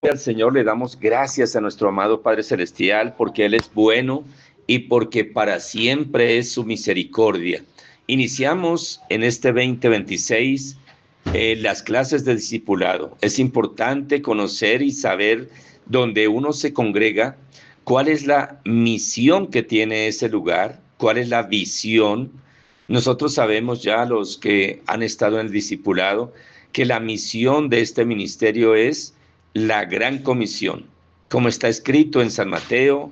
Al Señor le damos gracias a nuestro amado Padre Celestial porque Él es bueno y porque para siempre es su misericordia. Iniciamos en este 2026 las clases de discipulado. Es importante conocer y saber dónde uno se congrega, cuál es la misión que tiene ese lugar, cuál es la visión. Nosotros sabemos ya, los que han estado en el discipulado, que la misión de este ministerio es la gran comisión, como está escrito en San Mateo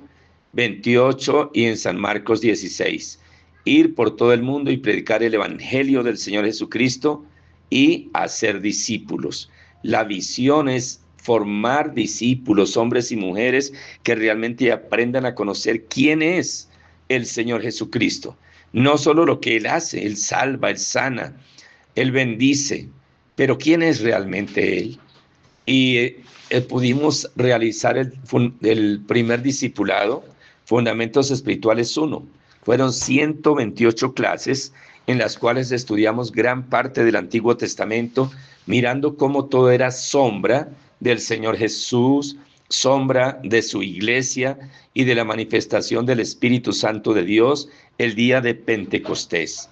28 y en San Marcos 16. Ir por todo el mundo y predicar el evangelio del Señor Jesucristo y hacer discípulos. La visión es formar discípulos, hombres y mujeres que realmente aprendan a conocer quién es el Señor Jesucristo. No solo lo que Él hace, Él salva, Él sana, Él bendice, pero ¿quién es realmente Él? Y pudimos realizar el primer discipulado, Fundamentos Espirituales 1. Fueron 128 clases en las cuales estudiamos gran parte del Antiguo Testamento, mirando cómo todo era sombra del Señor Jesús, sombra de su iglesia y de la manifestación del Espíritu Santo de Dios el día de Pentecostés.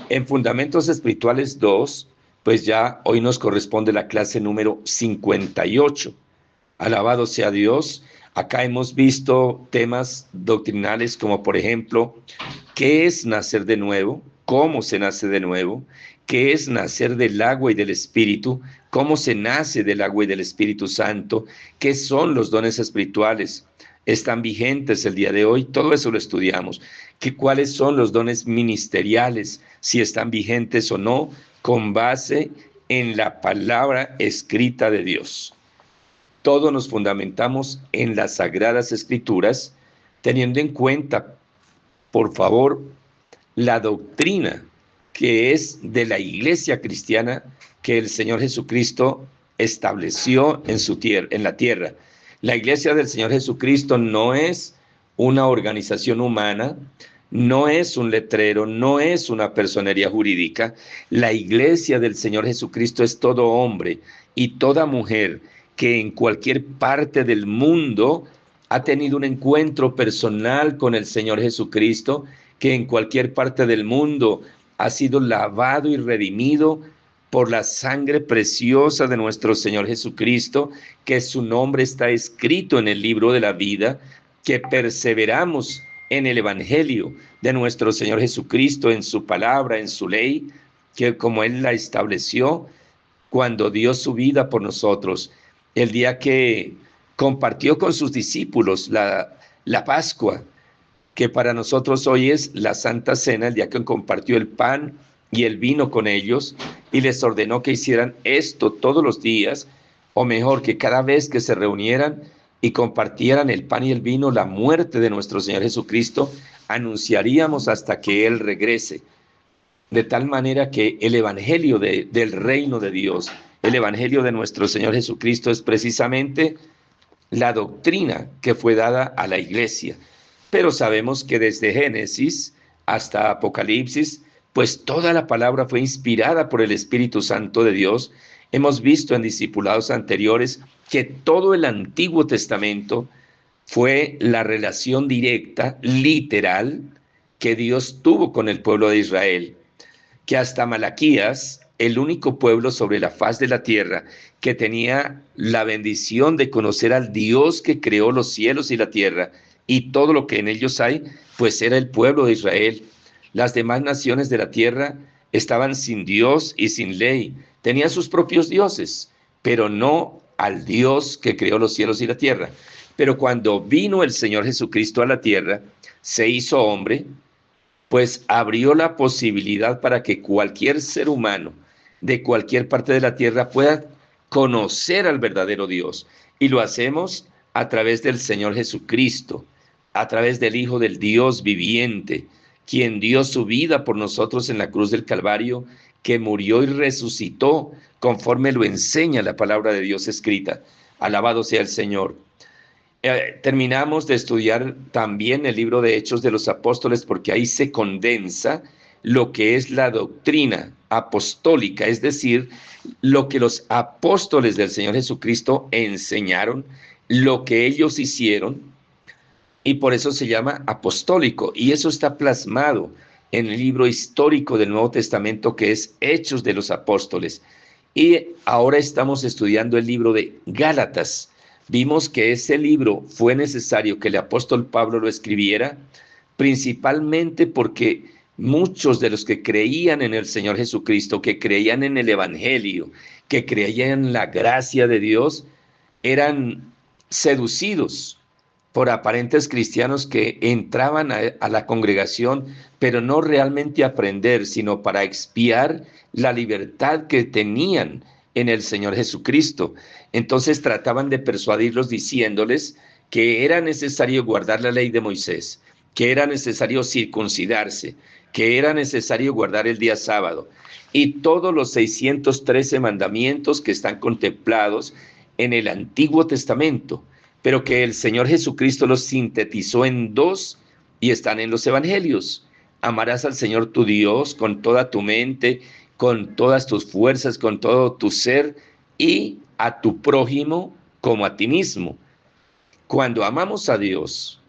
En Fundamentos Espirituales 2, pues ya hoy nos corresponde la clase número 58. Alabado sea Dios. Acá hemos visto temas doctrinales como, por ejemplo, ¿qué es nacer de nuevo? ¿Cómo se nace de nuevo? ¿Qué es nacer del agua y del Espíritu? ¿Cómo se nace del agua y del Espíritu Santo? ¿Qué son los dones espirituales? ¿Están vigentes el día de hoy? Todo eso lo estudiamos. ¿Cuáles son los dones ministeriales? Si están vigentes o no, con base en la palabra escrita de Dios. Todos nos fundamentamos en las Sagradas Escrituras, teniendo en cuenta, por favor, la doctrina que es de la iglesia cristiana que el Señor Jesucristo estableció en la tierra. La iglesia del Señor Jesucristo no es una organización humana, no es un letrero, no es una personería jurídica. La iglesia del Señor Jesucristo es todo hombre y toda mujer que en cualquier parte del mundo ha tenido un encuentro personal con el Señor Jesucristo, que en cualquier parte del mundo ha sido lavado y redimido por la sangre preciosa de nuestro Señor Jesucristo, que su nombre está escrito en el libro de la vida, que perseveramos en el Evangelio de nuestro Señor Jesucristo, en su palabra, en su ley, que como Él la estableció cuando dio su vida por nosotros, el día que compartió con sus discípulos la Pascua, que para nosotros hoy es la Santa Cena, el día que compartió el pan y el vino con ellos y les ordenó que hicieran esto todos los días, o mejor, que cada vez que se reunieran y compartieran el pan y el vino, la muerte de nuestro Señor Jesucristo, anunciaríamos hasta que Él regrese. De tal manera que el evangelio del reino de Dios, el evangelio de nuestro Señor Jesucristo es precisamente la doctrina que fue dada a la iglesia. Pero sabemos que desde Génesis hasta Apocalipsis, pues toda la palabra fue inspirada por el Espíritu Santo de Dios. Hemos visto en discipulados anteriores que todo el Antiguo Testamento fue la relación directa, literal, que Dios tuvo con el pueblo de Israel, que hasta Malaquías, el único pueblo sobre la faz de la tierra que tenía la bendición de conocer al Dios que creó los cielos y la tierra y todo lo que en ellos hay, pues era el pueblo de Israel. Las demás naciones de la tierra estaban sin Dios y sin ley, tenían sus propios dioses, pero no al Dios que creó los cielos y la tierra. Pero cuando vino el Señor Jesucristo a la tierra, se hizo hombre, pues abrió la posibilidad para que cualquier ser humano de cualquier parte de la tierra pueda conocer al verdadero Dios. Y lo hacemos a través del Señor Jesucristo, a través del Hijo del Dios viviente, quien dio su vida por nosotros en la cruz del Calvario, que murió y resucitó conforme lo enseña la palabra de Dios escrita. Alabado sea el Señor. Terminamos de estudiar también el libro de Hechos de los Apóstoles porque ahí se condensa lo que es la doctrina apostólica, es decir, lo que los apóstoles del Señor Jesucristo enseñaron, lo que ellos hicieron, y por eso se llama apostólico, y eso está plasmado en el libro histórico del Nuevo Testamento que es Hechos de los Apóstoles. Y ahora estamos estudiando el libro de Gálatas. Vimos que ese libro fue necesario que el apóstol Pablo lo escribiera, principalmente porque muchos de los que creían en el Señor Jesucristo, que creían en el Evangelio, que creían en la gracia de Dios, eran seducidos por aparentes cristianos que entraban a la congregación, pero no realmente a aprender, sino para expiar la libertad que tenían en el Señor Jesucristo. Entonces trataban de persuadirlos diciéndoles que era necesario guardar la ley de Moisés, que era necesario circuncidarse, que era necesario guardar el día sábado y todos los 613 mandamientos que están contemplados en el Antiguo Testamento, pero que el Señor Jesucristo los sintetizó en dos y están en los evangelios. Amarás al Señor tu Dios con toda tu mente, con todas tus fuerzas, con todo tu ser, y a tu prójimo como a ti mismo. Cuando amamos a Dios,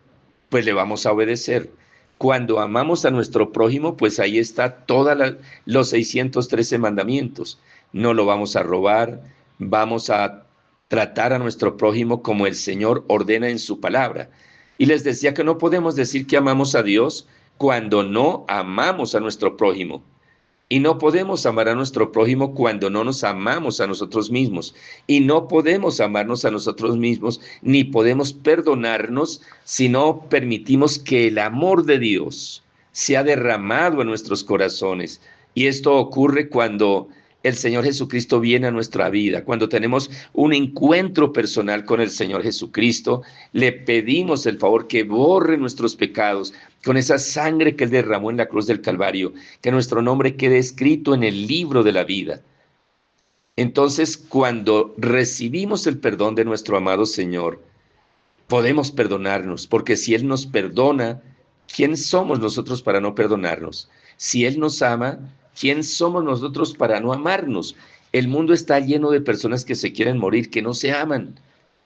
pues le vamos a obedecer. Cuando amamos a nuestro prójimo, pues ahí está todos los 613 mandamientos. No lo vamos a robar, vamos a tratar a nuestro prójimo como el Señor ordena en su palabra. Y les decía que no podemos decir que amamos a Dios cuando no amamos a nuestro prójimo. Y no podemos amar a nuestro prójimo cuando no nos amamos a nosotros mismos. Y no podemos amarnos a nosotros mismos, ni podemos perdonarnos si no permitimos que el amor de Dios sea derramado en nuestros corazones. Y esto ocurre cuando el Señor Jesucristo viene a nuestra vida, cuando tenemos un encuentro personal con el Señor Jesucristo, le pedimos el favor que borre nuestros pecados con esa sangre que Él derramó en la cruz del Calvario, que nuestro nombre quede escrito en el libro de la vida. Entonces, cuando recibimos el perdón de nuestro amado Señor, podemos perdonarnos, porque si Él nos perdona, ¿quién somos nosotros para no perdonarnos? Si Él nos ama, ¿quién somos nosotros para no amarnos? El mundo está lleno de personas que se quieren morir, que no se aman,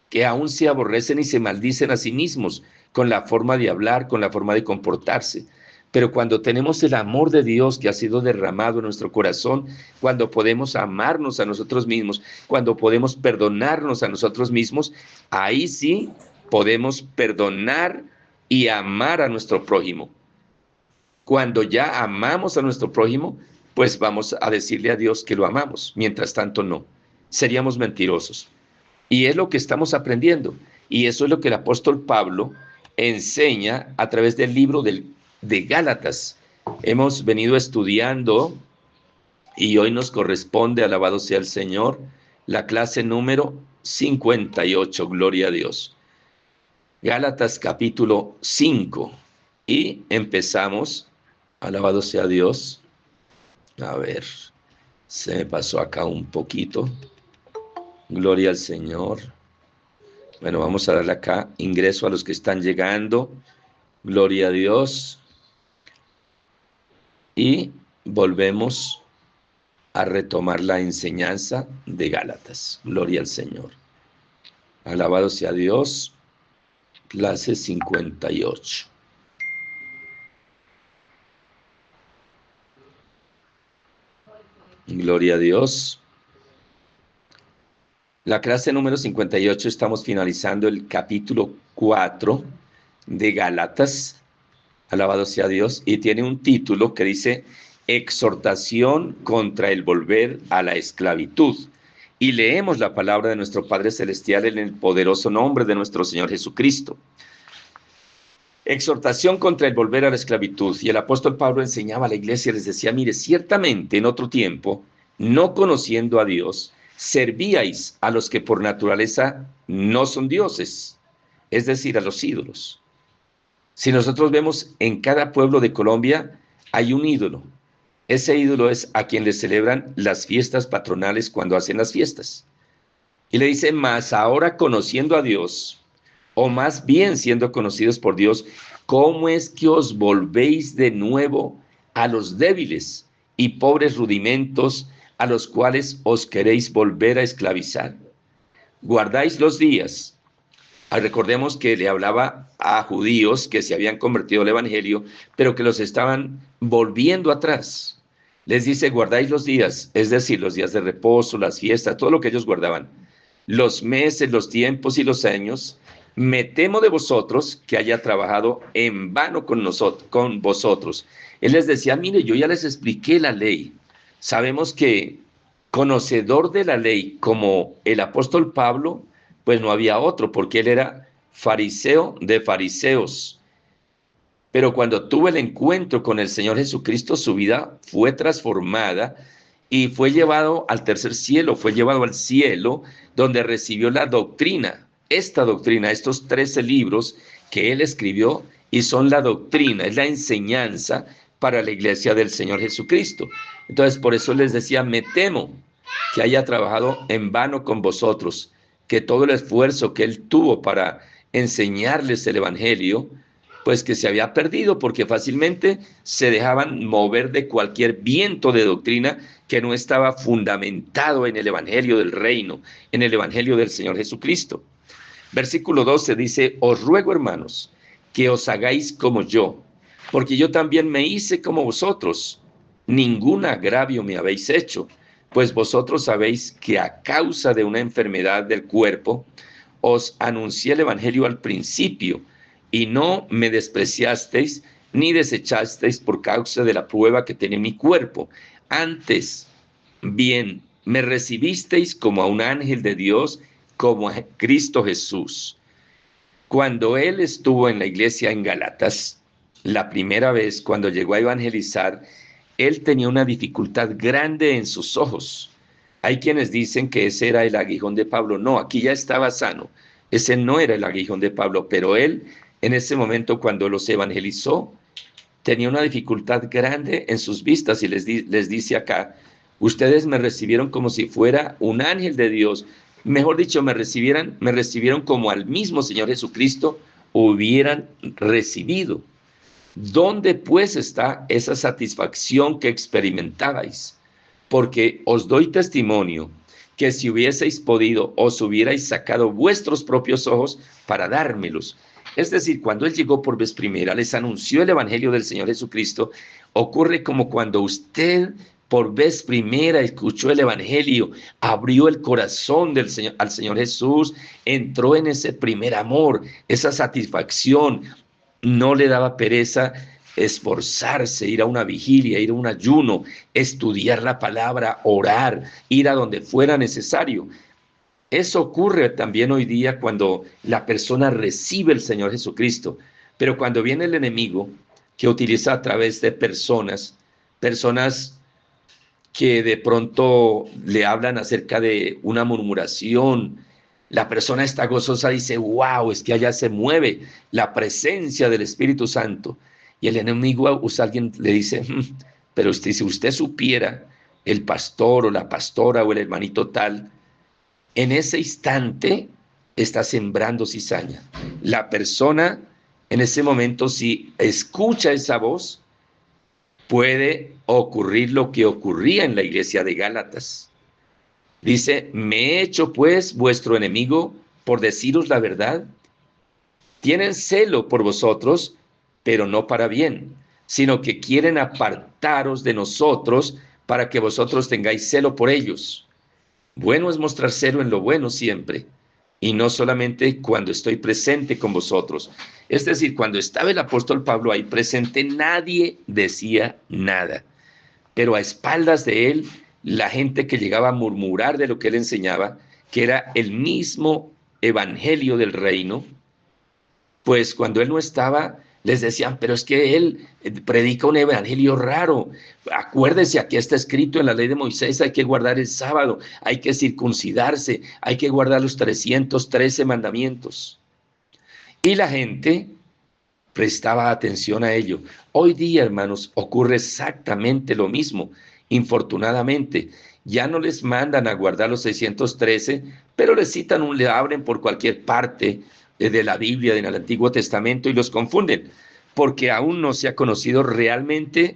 que aún se aborrecen y se maldicen a sí mismos con la forma de hablar, con la forma de comportarse. Pero cuando tenemos el amor de Dios que ha sido derramado en nuestro corazón, cuando podemos amarnos a nosotros mismos, cuando podemos perdonarnos a nosotros mismos, ahí sí podemos perdonar y amar a nuestro prójimo. Cuando ya amamos a nuestro prójimo, pues vamos a decirle a Dios que lo amamos. Mientras tanto, no. Seríamos mentirosos. Y es lo que estamos aprendiendo. Y eso es lo que el apóstol Pablo enseña a través del libro de Gálatas. Hemos venido estudiando y hoy nos corresponde, alabado sea el Señor, la clase número 58, gloria a Dios. Gálatas capítulo 5. Y empezamos, alabado sea Dios. A ver, se me pasó acá un poquito. Gloria al Señor. Bueno, vamos a darle acá ingreso a los que están llegando. Gloria a Dios. Y volvemos a retomar la enseñanza de Gálatas. Gloria al Señor. Alabado sea Dios. Clase 58. Gloria a Dios. La clase número 58 estamos finalizando el capítulo 4 de Gálatas, alabado sea Dios, y tiene un título que dice Exhortación contra el volver a la esclavitud. Y leemos la palabra de nuestro Padre Celestial en el poderoso nombre de nuestro Señor Jesucristo. Exhortación contra el volver a la esclavitud. Y el apóstol Pablo enseñaba a la iglesia, les decía, mire, ciertamente en otro tiempo, no conociendo a Dios, servíais a los que por naturaleza no son dioses, es decir, a los ídolos. Si nosotros vemos en cada pueblo de Colombia, hay un ídolo. Ese ídolo es a quien le celebran las fiestas patronales cuando hacen las fiestas. Y le dice, mas ahora conociendo a Dios, o más bien siendo conocidos por Dios, ¿cómo es que os volvéis de nuevo a los débiles y pobres rudimentos a los cuales os queréis volver a esclavizar. Guardáis los días. Recordemos que le hablaba a judíos que se habían convertido al evangelio, pero que los estaban volviendo atrás. Les dice, guardáis los días, es decir, los días de reposo, las fiestas, todo lo que ellos guardaban, los meses, los tiempos y los años. Me temo de vosotros que haya trabajado en vano con vosotros. Él les decía, mire, yo ya les expliqué la ley. Sabemos que conocedor de la ley como el apóstol Pablo, pues no había otro, porque él era fariseo de fariseos. Pero cuando tuvo el encuentro con el Señor Jesucristo, su vida fue transformada y fue llevado al tercer cielo, fue llevado al cielo, donde recibió la doctrina, esta doctrina, estos 13 libros que él escribió, y son la doctrina, es la enseñanza para la iglesia del Señor Jesucristo. Entonces, por eso les decía, me temo que haya trabajado en vano con vosotros, que todo el esfuerzo que él tuvo para enseñarles el evangelio, pues que se había perdido, porque fácilmente se dejaban mover de cualquier viento de doctrina que no estaba fundamentado en el evangelio del reino, en el evangelio del Señor Jesucristo. Versículo 12 dice, os ruego, hermanos, que os hagáis como yo, porque yo también me hice como vosotros. Ningún agravio me habéis hecho, pues vosotros sabéis que a causa de una enfermedad del cuerpo, os anuncié el evangelio al principio, y no me despreciasteis ni desechasteis por causa de la prueba que tenía mi cuerpo. Antes, bien, me recibisteis como a un ángel de Dios, como a Cristo Jesús. Cuando él estuvo en la iglesia en Galatas, la primera vez cuando llegó a evangelizar, él tenía una dificultad grande en sus ojos. Hay quienes dicen que ese era el aguijón de Pablo. No, aquí ya estaba sano. Ese no era el aguijón de Pablo, pero él en ese momento cuando los evangelizó, tenía una dificultad grande en sus vistas y les dice acá, ustedes me recibieron como si fuera un ángel de Dios. Mejor dicho, me recibieron como al mismo Señor Jesucristo hubieran recibido. ¿Dónde pues está esa satisfacción que experimentabais? Porque os doy testimonio que si hubieseis podido, os hubierais sacado vuestros propios ojos para dármelos. Es decir, cuando él llegó por vez primera, les anunció el evangelio del Señor Jesucristo, ocurre como cuando usted por vez primera escuchó el evangelio, abrió el corazón al Señor Jesús, entró en ese primer amor, esa satisfacción. No le daba pereza esforzarse, ir a una vigilia, ir a un ayuno, estudiar la palabra, orar, ir a donde fuera necesario. Eso ocurre también hoy día cuando la persona recibe el Señor Jesucristo, pero cuando viene el enemigo que utiliza a través de personas que de pronto le hablan acerca de una murmuración, la persona está gozosa, dice, wow, es que allá se mueve la presencia del Espíritu Santo. Y el enemigo usa a alguien, le dice, pero usted, si usted supiera, el pastor o la pastora o el hermanito tal, en ese instante está sembrando cizaña. La persona en ese momento, si escucha esa voz, puede ocurrir lo que ocurría en la iglesia de Gálatas. Dice, me he hecho pues vuestro enemigo por deciros la verdad. Tienen celo por vosotros, pero no para bien, sino que quieren apartaros de nosotros para que vosotros tengáis celo por ellos. Bueno es mostrar celo en lo bueno siempre, y no solamente cuando estoy presente con vosotros. Es decir, cuando estaba el apóstol Pablo ahí presente, nadie decía nada, pero a espaldas de él, la gente que llegaba a murmurar de lo que él enseñaba, que era el mismo evangelio del reino, pues cuando él no estaba, les decían, pero es que él predica un evangelio raro. Acuérdese, aquí está escrito en la ley de Moisés, hay que guardar el sábado, hay que circuncidarse, hay que guardar los 313 mandamientos. Y la gente prestaba atención a ello. Hoy día, hermanos, ocurre exactamente lo mismo. Infortunadamente, ya no les mandan a guardar los 613, pero les citan le abren por cualquier parte de la Biblia, del Antiguo Testamento, y los confunden, porque aún no se ha conocido realmente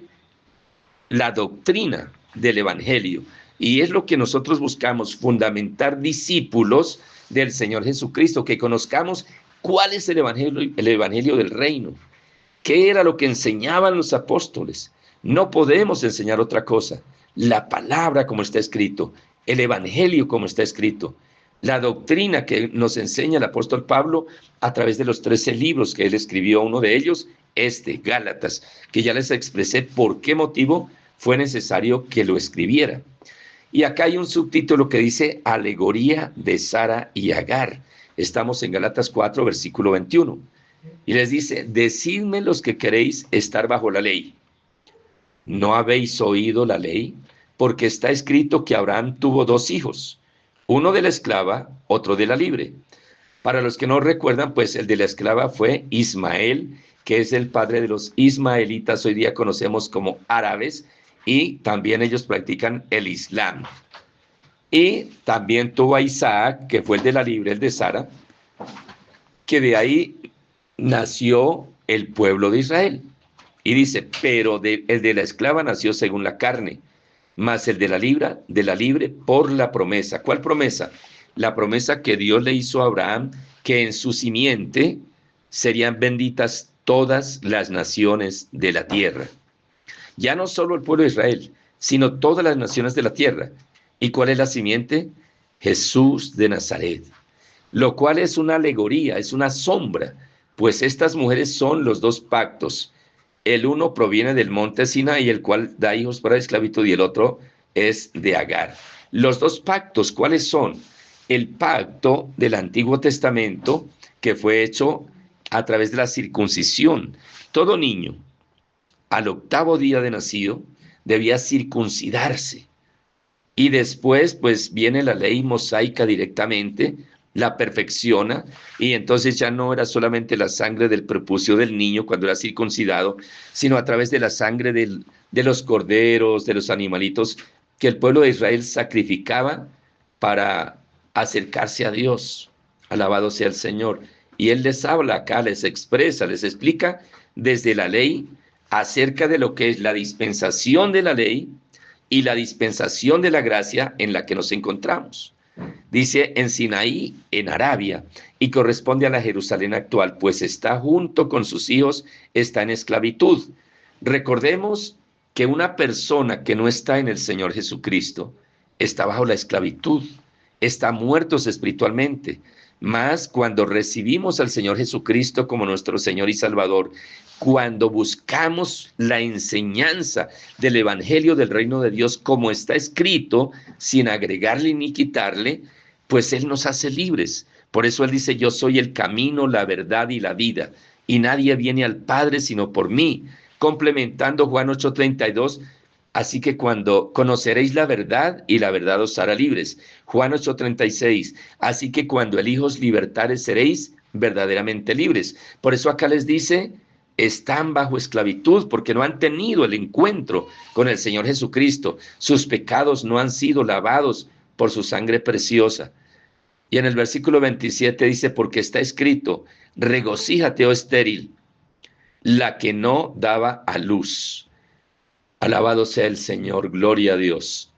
la doctrina del Evangelio. Y es lo que nosotros buscamos, fundamentar discípulos del Señor Jesucristo, que conozcamos cuál es el evangelio del reino, qué era lo que enseñaban los apóstoles. No podemos enseñar otra cosa. La palabra como está escrito, el evangelio como está escrito, la doctrina que nos enseña el apóstol Pablo a través de los 13 libros que él escribió, uno de ellos, Gálatas, que ya les expresé por qué motivo fue necesario que lo escribiera. Y acá hay un subtítulo que dice Alegoría de Sara y Agar. Estamos en Gálatas 4, versículo 21. Y les dice, decidme los que queréis estar bajo la ley. ¿No habéis oído la ley? Porque está escrito que Abraham tuvo 2 hijos, uno de la esclava, otro de la libre. Para los que no recuerdan, pues el de la esclava fue Ismael, que es el padre de los ismaelitas, hoy día conocemos como árabes, y también ellos practican el Islam. Y también tuvo a Isaac, que fue el de la libre, el de Sara, que de ahí nació el pueblo de Israel. Y dice, pero el de la esclava nació según la carne, mas el de la libre por la promesa. ¿Cuál promesa? La promesa que Dios le hizo a Abraham, que en su simiente serían benditas todas las naciones de la tierra. Ya no solo el pueblo de Israel, sino todas las naciones de la tierra. ¿Y cuál es la simiente? Jesús de Nazaret, lo cual es una alegoría, es una sombra, pues estas mujeres son los 2 pactos. El uno proviene del monte Sinaí, el cual da hijos para esclavitud, y el otro es de Agar. Los 2 pactos, ¿cuáles son? El pacto del Antiguo Testamento, que fue hecho a través de la circuncisión. Todo niño, al 8º día de nacido, debía circuncidarse. Y después, pues, viene la ley mosaica directamente, la perfecciona, y entonces ya no era solamente la sangre del prepucio del niño cuando era circuncidado, sino a través de la sangre de los corderos, de los animalitos que el pueblo de Israel sacrificaba para acercarse a Dios. Alabado sea el Señor. Y Él les habla acá, les expresa, les explica desde la ley acerca de lo que es la dispensación de la ley y la dispensación de la gracia en la que nos encontramos. Dice en Sinaí, en Arabia, y corresponde a la Jerusalén actual, pues está junto con sus hijos, está en esclavitud. Recordemos que una persona que no está en el Señor Jesucristo está bajo la esclavitud, está muertos espiritualmente. Mas cuando recibimos al Señor Jesucristo como nuestro Señor y Salvador, cuando buscamos la enseñanza del Evangelio del Reino de Dios como está escrito, sin agregarle ni quitarle, pues Él nos hace libres. Por eso Él dice, yo soy el camino, la verdad y la vida, y nadie viene al Padre sino por mí. Complementando Juan 8:32, así que cuando conoceréis la verdad y la verdad os hará libres. Juan 8:36, así que cuando el Hijo os libertare seréis verdaderamente libres. Por eso acá les dice, están bajo esclavitud porque no han tenido el encuentro con el Señor Jesucristo. Sus pecados no han sido lavados por su sangre preciosa. Y en el versículo 27 dice, porque está escrito, regocíjate, oh estéril, la que no daba a luz. Alabado sea el Señor, gloria a Dios.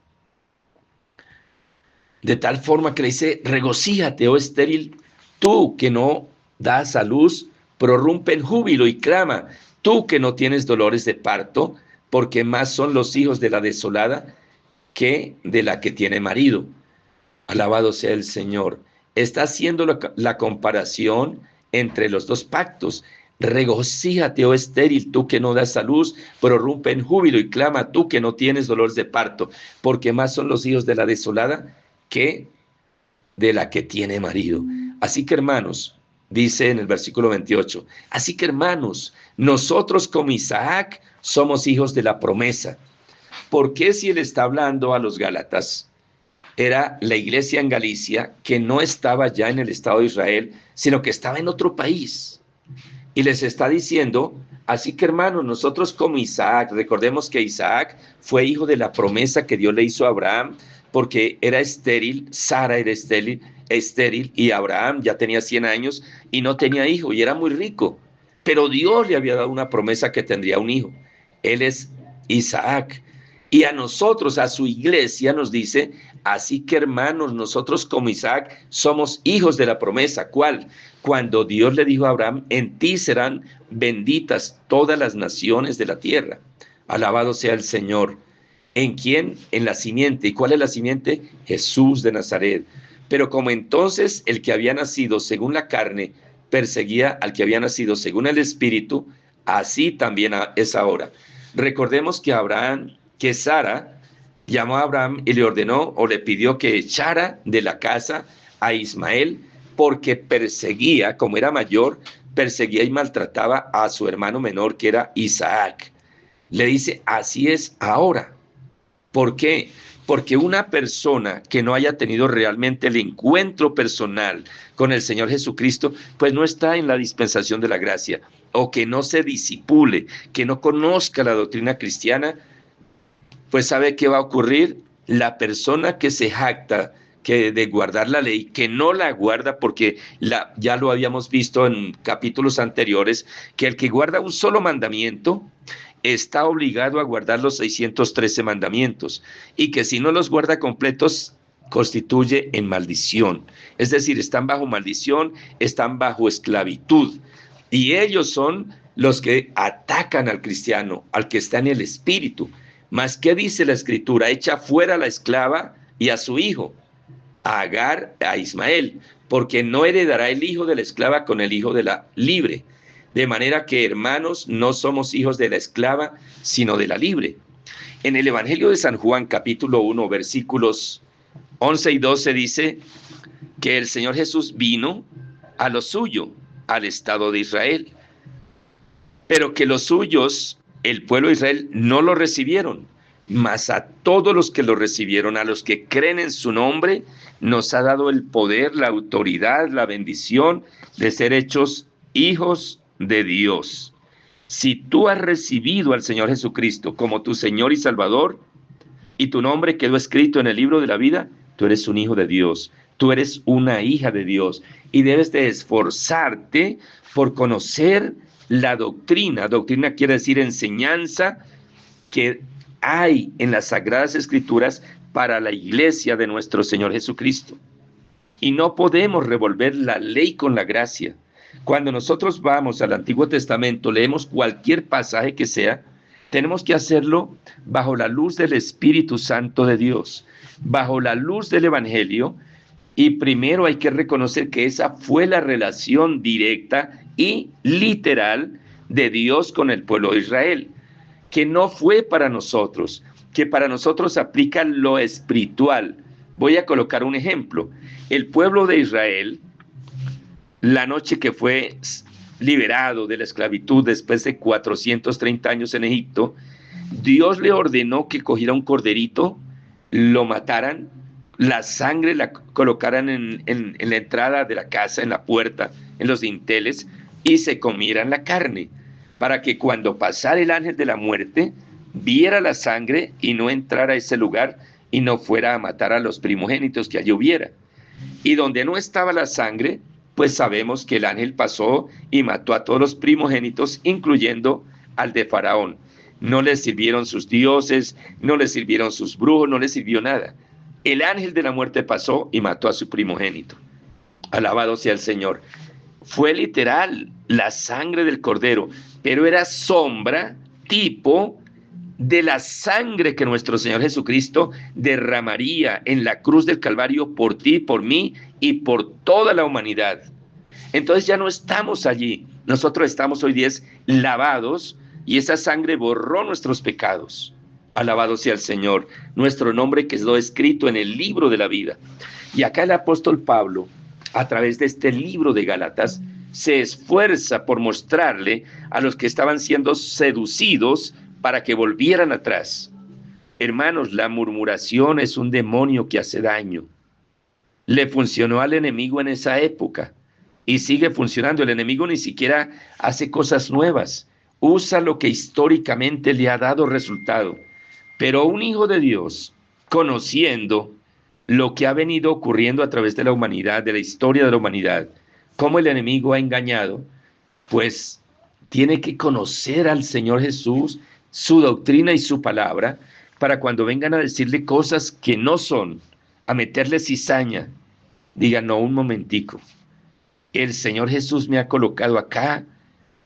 De tal forma que le dice, regocíjate, oh estéril, tú que no das a luz, prorrumpe en júbilo y clama, tú que no tienes dolores de parto, porque más son los hijos de la desolada que de la que tiene marido. Alabado sea el Señor. Está haciendo la comparación entre los 2 pactos. Regocíjate, oh estéril, tú que no das a luz, prorrumpe en júbilo y clama, tú que no tienes dolores de parto, porque más son los hijos de la desolada que de la que tiene marido. Así que, hermanos, dice en el versículo 28, así que, hermanos, nosotros como Isaac somos hijos de la promesa. ¿Por qué si él está hablando a los Gálatas? Era la iglesia en Galicia que no estaba ya en el Estado de Israel, sino que estaba en otro país. Y les está diciendo, así que hermanos, nosotros como Isaac, recordemos que Isaac fue hijo de la promesa que Dios le hizo a Abraham, porque era estéril, Sara era estéril, y Abraham ya tenía 100 años y no tenía hijo, y era muy rico. Pero Dios le había dado una promesa que tendría un hijo. Él es Isaac. Y a nosotros, a su iglesia, nos dice, así que hermanos, nosotros como Isaac somos hijos de la promesa. ¿Cuál? Cuando Dios le dijo a Abraham, en ti serán benditas todas las naciones de la tierra. Alabado sea el Señor. ¿En quién? En la simiente. ¿Y cuál es la simiente? Jesús de Nazaret. Pero como entonces el que había nacido según la carne perseguía al que había nacido según el Espíritu, así también es ahora. Recordemos que Sara llamó a Abraham y le ordenó o le pidió que echara de la casa a Ismael porque perseguía, como era mayor, perseguía y maltrataba a su hermano menor que era Isaac. Le dice, así es ahora. ¿Por qué? Porque una persona que no haya tenido realmente el encuentro personal con el Señor Jesucristo, pues no está en la dispensación de la gracia, o que no se disipule, que no conozca la doctrina cristiana, pues ¿sabe qué va a ocurrir? La persona que se jacta de guardar la ley, que no la guarda, porque ya lo habíamos visto en capítulos anteriores, que el que guarda un solo mandamiento está obligado a guardar los 613 mandamientos, y que si no los guarda completos, constituye en maldición. Es decir, están bajo maldición, están bajo esclavitud, y ellos son los que atacan al cristiano, al que está en el espíritu. Mas, ¿qué dice la Escritura? Echa fuera a la esclava y a su hijo, a Agar, a Ismael, porque no heredará el hijo de la esclava con el hijo de la libre. De manera que, hermanos, no somos hijos de la esclava, sino de la libre. En el Evangelio de San Juan, capítulo 1, versículos 11 y 12, dice que el Señor Jesús vino a lo suyo, al estado de Israel, pero que los suyos, el pueblo de Israel, no lo recibieron, mas a todos los que lo recibieron, a los que creen en su nombre, nos ha dado el poder, la autoridad, la bendición de ser hechos hijos de Dios. Si tú has recibido al Señor Jesucristo como tu Señor y Salvador, y tu nombre quedó escrito en el libro de la vida, tú eres un hijo de Dios, tú eres una hija de Dios, y debes de esforzarte por conocer la doctrina. Doctrina quiere decir enseñanza que hay en las Sagradas Escrituras para la iglesia de nuestro Señor Jesucristo. Y no podemos revolver la ley con la gracia. Cuando nosotros vamos al Antiguo Testamento, leemos cualquier pasaje que sea, tenemos que hacerlo bajo la luz del Espíritu Santo de Dios, bajo la luz del Evangelio, y primero hay que reconocer que esa fue la relación directa y literal de Dios con el pueblo de Israel, que no fue para nosotros, que para nosotros aplica lo espiritual. Voy a colocar un ejemplo. El pueblo de Israel, la noche que fue liberado de la esclavitud después de 430 años en Egipto, Dios le ordenó que cogiera un corderito, lo mataran, la sangre la colocaran en la entrada de la casa, en la puerta, en los dinteles, y se comieran la carne, para que cuando pasara el ángel de la muerte, viera la sangre y no entrara a ese lugar y no fuera a matar a los primogénitos que allí hubiera. Y donde no estaba la sangre, pues sabemos que el ángel pasó y mató a todos los primogénitos, incluyendo al de Faraón. No le sirvieron sus dioses, no le sirvieron sus brujos, no le sirvió nada. El ángel de la muerte pasó y mató a su primogénito. Alabado sea el Señor. Fue literal la sangre del cordero, pero era sombra, tipo de la sangre que nuestro Señor Jesucristo derramaría en la cruz del Calvario por ti, por mí y por toda la humanidad. Entonces ya no estamos allí. Nosotros estamos hoy día lavados y esa sangre borró nuestros pecados. Alabado sea el Señor. Nuestro nombre quedó escrito en el libro de la vida. Y acá el apóstol Pablo, a través de este libro de Gálatas, se esfuerza por mostrarle a los que estaban siendo seducidos para que volvieran atrás. Hermanos, la murmuración es un demonio que hace daño. Le funcionó al enemigo en esa época y sigue funcionando. El enemigo ni siquiera hace cosas nuevas. Usa lo que históricamente le ha dado resultado. Pero un hijo de Dios, conociendo lo que ha venido ocurriendo a través de la humanidad, de la historia de la humanidad, cómo el enemigo ha engañado, pues tiene que conocer al Señor Jesús, su doctrina y su palabra, para cuando vengan a decirle cosas que no son, a meterle cizaña, digan, no, un momentico, el Señor Jesús me ha colocado acá,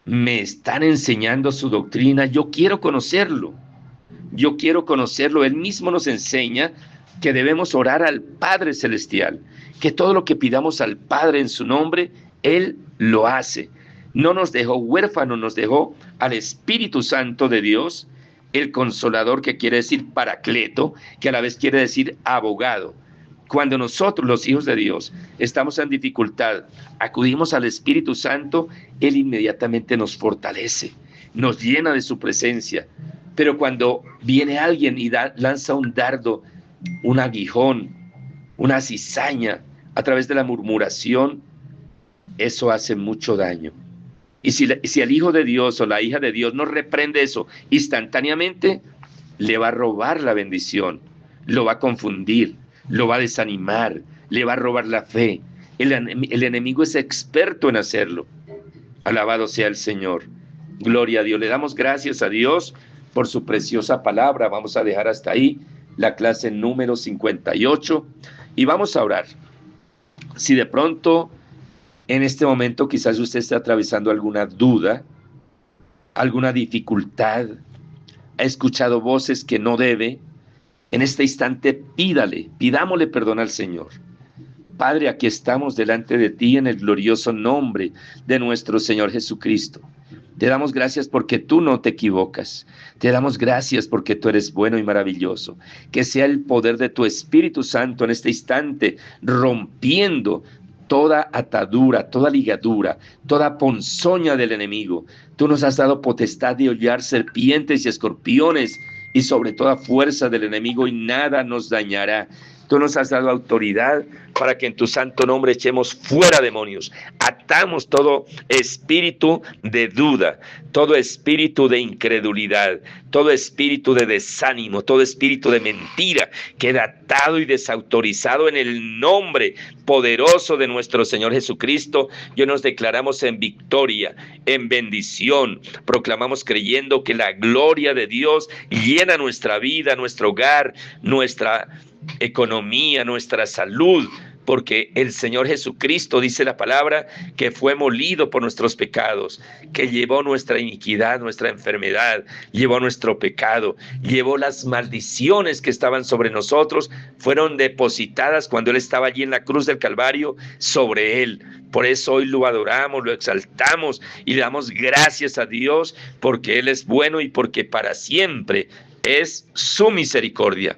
me están enseñando su doctrina, yo quiero conocerlo, Él mismo nos enseña que debemos orar al Padre Celestial, que todo lo que pidamos al Padre en su nombre, Él lo hace. No nos dejó huérfanos, nos dejó al Espíritu Santo de Dios, el Consolador, que quiere decir Paracleto, que a la vez quiere decir abogado. Cuando nosotros, los hijos de Dios, estamos en dificultad, acudimos al Espíritu Santo, Él inmediatamente nos fortalece, nos llena de su presencia. Pero cuando viene alguien y lanza un dardo, un aguijón, una cizaña a través de la murmuración, eso hace mucho daño. Y si el Hijo de Dios o la hija de Dios no reprende eso instantáneamente, le va a robar la bendición, lo va a confundir, lo va a desanimar, le va a robar la fe. El enemigo es experto en hacerlo. Alabado sea el Señor. Gloria a Dios. Le damos gracias a Dios por su preciosa palabra. Vamos a dejar hasta ahí la clase número 58 y vamos a orar. Si de pronto en este momento quizás usted esté atravesando alguna duda, alguna dificultad, ha escuchado voces que no debe, en este instante pidámosle perdón al Señor. Padre, aquí estamos delante de ti en el glorioso nombre de nuestro Señor Jesucristo. Te damos gracias porque tú no te equivocas. Te damos gracias porque tú eres bueno y maravilloso. Que sea el poder de tu Espíritu Santo en este instante rompiendo toda atadura, toda ligadura, toda ponzoña del enemigo. Tú nos has dado potestad de hollar serpientes y escorpiones y sobre toda fuerza del enemigo y nada nos dañará. Tú nos has dado autoridad para que en tu santo nombre echemos fuera demonios. Atamos todo espíritu de duda, todo espíritu de incredulidad, todo espíritu de desánimo, todo espíritu de mentira. Queda atado y desautorizado en el nombre poderoso de nuestro Señor Jesucristo. Y nos declaramos en victoria, en bendición. Proclamamos creyendo que la gloria de Dios llena nuestra vida, nuestro hogar, nuestra economía, nuestra salud, porque el Señor Jesucristo, dice la palabra, que fue molido por nuestros pecados, que llevó nuestra iniquidad, nuestra enfermedad, llevó nuestro pecado, llevó las maldiciones que estaban sobre nosotros, fueron depositadas cuando Él estaba allí en la cruz del Calvario sobre Él. Por eso hoy lo adoramos, lo exaltamos y le damos gracias a Dios porque Él es bueno y porque para siempre es su misericordia.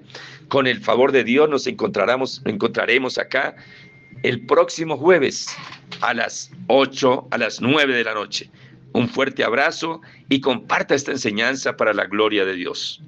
Con el favor de Dios nos encontraremos acá el próximo jueves a las 8, a las 9 de la noche. Un fuerte abrazo y comparta esta enseñanza para la gloria de Dios.